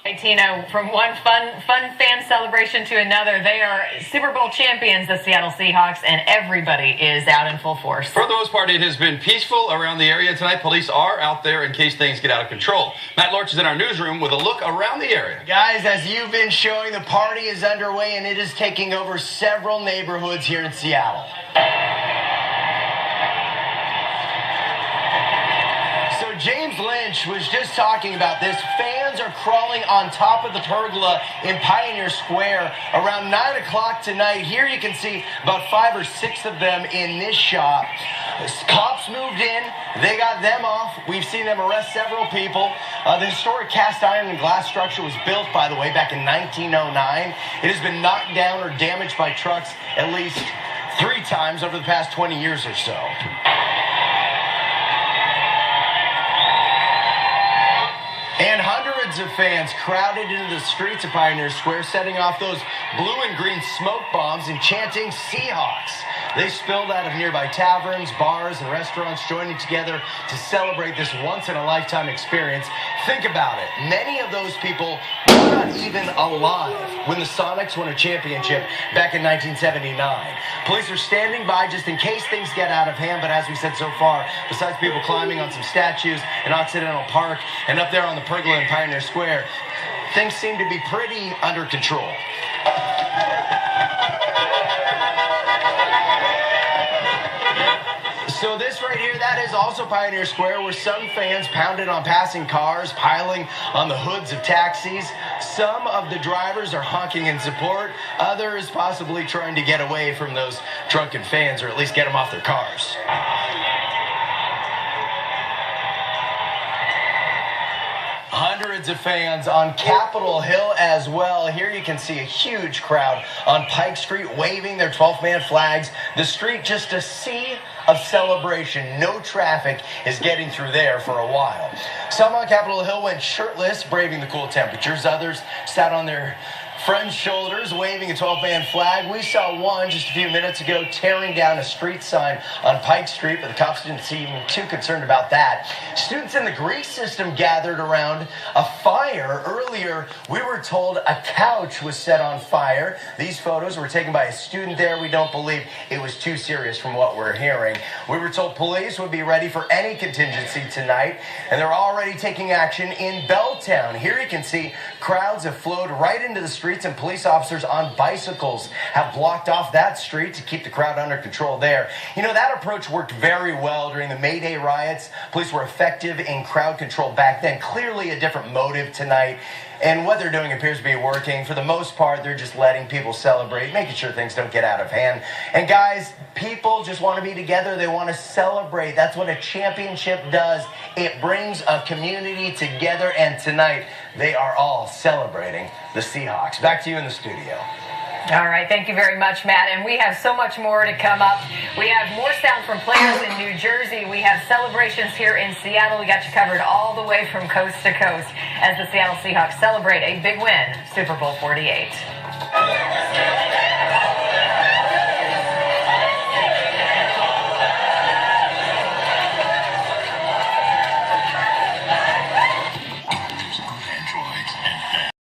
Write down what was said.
Hey, Tino, from one fun fan celebration to another, they are Super Bowl champions, the Seattle Seahawks, and everybody is out in full force. For the most part, it has been peaceful around the area tonight. Police are out there in case things get out of control. Matt Lorch is in our newsroom with a look around the area. Guys, as you've been showing, the party is underway, and it is taking over several neighborhoods here in Seattle. James Lynch was just talking about this. Fans are crawling on top of the pergola in Pioneer Square around 9 o'clock tonight. Here you can see about 5 or 6 of them in this shop. Cops moved in. They got them off. We've seen them arrest several people. The historic cast iron and glass structure was built, by the way, back in 1909. It has been knocked down or damaged by trucks at least 3 times over the past 20 years or so. And hundreds of fans crowded into the streets of Pioneer Square, setting off those blue and green smoke bombs and chanting Seahawks. They spilled out of nearby taverns, bars, and restaurants, joining together to celebrate this once-in-a-lifetime experience. Think about it. Many of those people were not even alive when the Sonics won a championship back in 1979. Police are standing by just in case things get out of hand, but as we said so far, besides people climbing on some statues in Occidental Park and up there on the pergola in Pioneer Square, things seem to be pretty under control. So this right here, that is also Pioneer Square, where some fans pounded on passing cars, piling on the hoods of taxis. Some of the drivers are honking in support. Others possibly trying to get away from those drunken fans, or at least get them off their cars. Hundreds of fans on Capitol Hill as well. Here you can see a huge crowd on Pike Street waving their 12-man flags. The street just a sea of celebration. No traffic is getting through there for a while. Some on Capitol Hill went shirtless, braving the cool temperatures. Others sat on their friends' shoulders, waving a 12-man flag. We saw one just a few minutes ago tearing down a street sign on Pike Street, but the cops didn't seem too concerned about that. Students in the Greek system gathered around a fire. Earlier, we were told a couch was set on fire. These photos were taken by a student there. We don't believe it was too serious from what we're hearing. We were told police would be ready for any contingency tonight, and they're already taking action in Belltown. Here you can see crowds have flowed right into the streets, and police officers on bicycles have blocked off that street to keep the crowd under control there. You know, that approach worked very well during the May Day riots. Police were effective in crowd control back then. Clearly a different motive tonight. And what they're doing appears to be working. For the most part, they're just letting people celebrate, making sure things don't get out of hand. And guys, people just want to be together. They want to celebrate. That's what a championship does. It brings a community together. And tonight, they are all celebrating the Seahawks. Back to you in the studio. All right, thank you very much, Matt. And we have so much more to come up. We have more sound from players in New Jersey. We have celebrations here in Seattle. We got you covered all the way from coast to coast as the Seattle Seahawks celebrate a big win, Super Bowl 48.